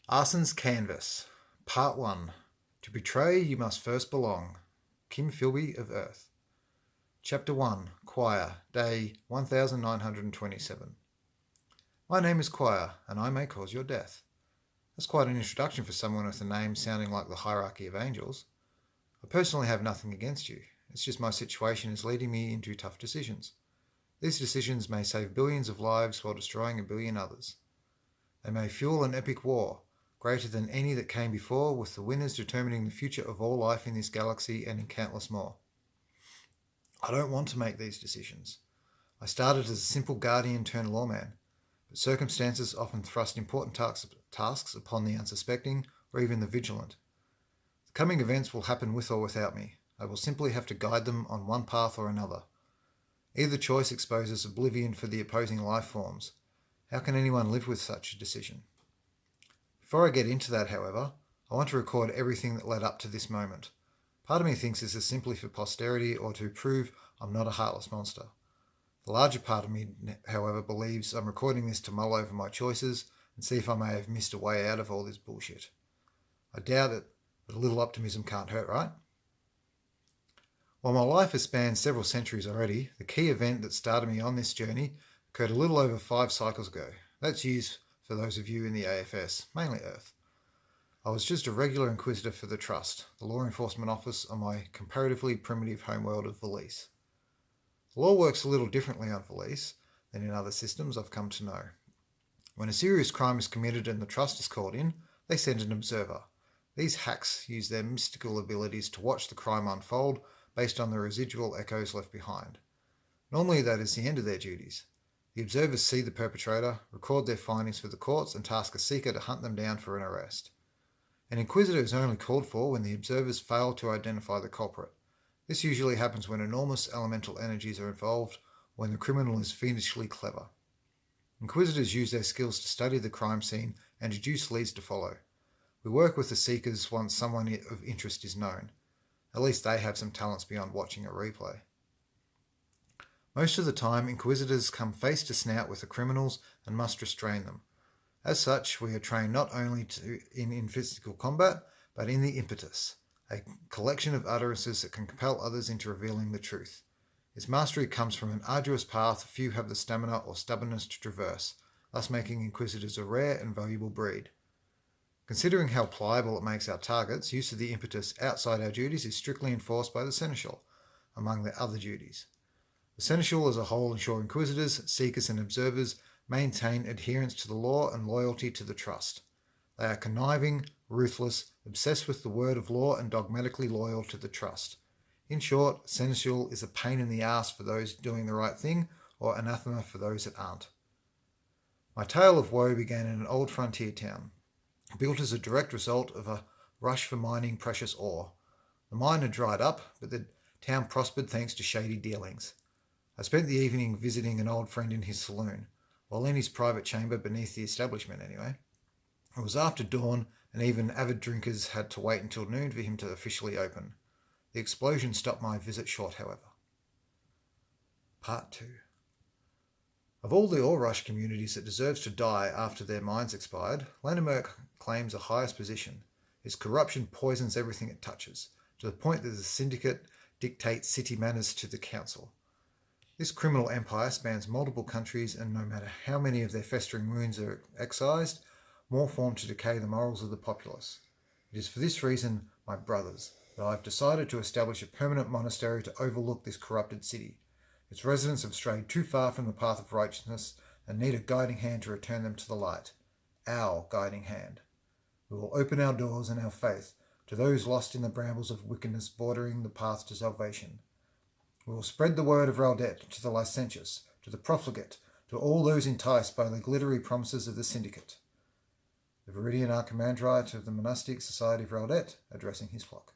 Arson's Canvas, Part 1. To betray, you must first belong. Kim Philby of Earth. Chapter 1. Choir, Day 1927. My name is Choir, and I may cause your death. That's quite an introduction for someone with a name sounding like the hierarchy of angels. I personally have nothing against you. It's just my situation is leading me into tough decisions. These decisions may save billions of lives while destroying a billion others. They may fuel an epic war, greater than any that came before, with the winners determining the future of all life in this galaxy and in countless more. I don't want to make these decisions. I started as a simple guardian turned lawman, but circumstances often thrust important tasks upon the unsuspecting or even the vigilant. The coming events will happen with or without me. I will simply have to guide them on one path or another. Either choice exposes oblivion for the opposing life forms. How can anyone live with such a decision? Before I get into that, however, I want to record everything that led up to this moment. Part of me thinks this is simply for posterity or to prove I'm not a heartless monster. The larger part of me, however, believes I'm recording this to mull over my choices and see if I may have missed a way out of all this bullshit. I doubt it, but a little optimism can't hurt, right? While my life has spanned several centuries already, the key event that started me on this journey occurred a little over 5 cycles ago. That's years for those of you in the AFS, mainly Earth. I was just a regular inquisitor for the Trust, the law enforcement office on my comparatively primitive homeworld of Valise. The law works a little differently on Valise than in other systems I've come to know. When a serious crime is committed and the Trust is called in, they send an observer. These hacks use their mystical abilities to watch the crime unfold based on the residual echoes left behind. Normally that is the end of their duties. The observers see the perpetrator, record their findings for the courts, and task a seeker to hunt them down for an arrest. An inquisitor is only called for when the observers fail to identify the culprit. This usually happens when enormous elemental energies are involved, or when the criminal is fiendishly clever. Inquisitors use their skills to study the crime scene and deduce leads to follow. We work with the seekers once someone of interest is known. At least they have some talents beyond watching a replay. Most of the time, inquisitors come face to snout with the criminals and must restrain them. As such, we are trained not only in physical combat, but in the impetus, a collection of utterances that can compel others into revealing the truth. Its mastery comes from an arduous path few have the stamina or stubbornness to traverse, thus making inquisitors a rare and valuable breed. Considering how pliable it makes our targets, use of the impetus outside our duties is strictly enforced by the seneschal, among the other duties. The seneschal as a whole ensure inquisitors, seekers and observers maintain adherence to the law and loyalty to the Trust. They are conniving, ruthless, obsessed with the word of law and dogmatically loyal to the Trust. In short, seneschal is a pain in the ass for those doing the right thing or anathema for those that aren't. My tale of woe began in an old frontier town, built as a direct result of a rush for mining precious ore. The mine had dried up, but the town prospered thanks to shady dealings. I spent the evening visiting an old friend in his saloon, well in his private chamber beneath the establishment anyway. It was after dawn, and even avid drinkers had to wait until noon for him to officially open. The explosion stopped my visit short, however. Part 2. Of all the ore rush communities that deserves to die after their mines expired, Landemerk claims the highest position. Its corruption poisons everything it touches, to the point that the syndicate dictates city manners to the council. This criminal empire spans multiple countries, and no matter how many of their festering wounds are excised, more form to decay the morals of the populace. It is for this reason, my brothers, that I have decided to establish a permanent monastery to overlook this corrupted city. Its residents have strayed too far from the path of righteousness and need a guiding hand to return them to the light. Our guiding hand. We will open our doors and our faith to those lost in the brambles of wickedness bordering the path to salvation. We will spread the word of Raldet to the licentious, to the profligate, to all those enticed by the glittery promises of the syndicate. The Viridian Archimandrite of the monastic society of Raldet, addressing his flock.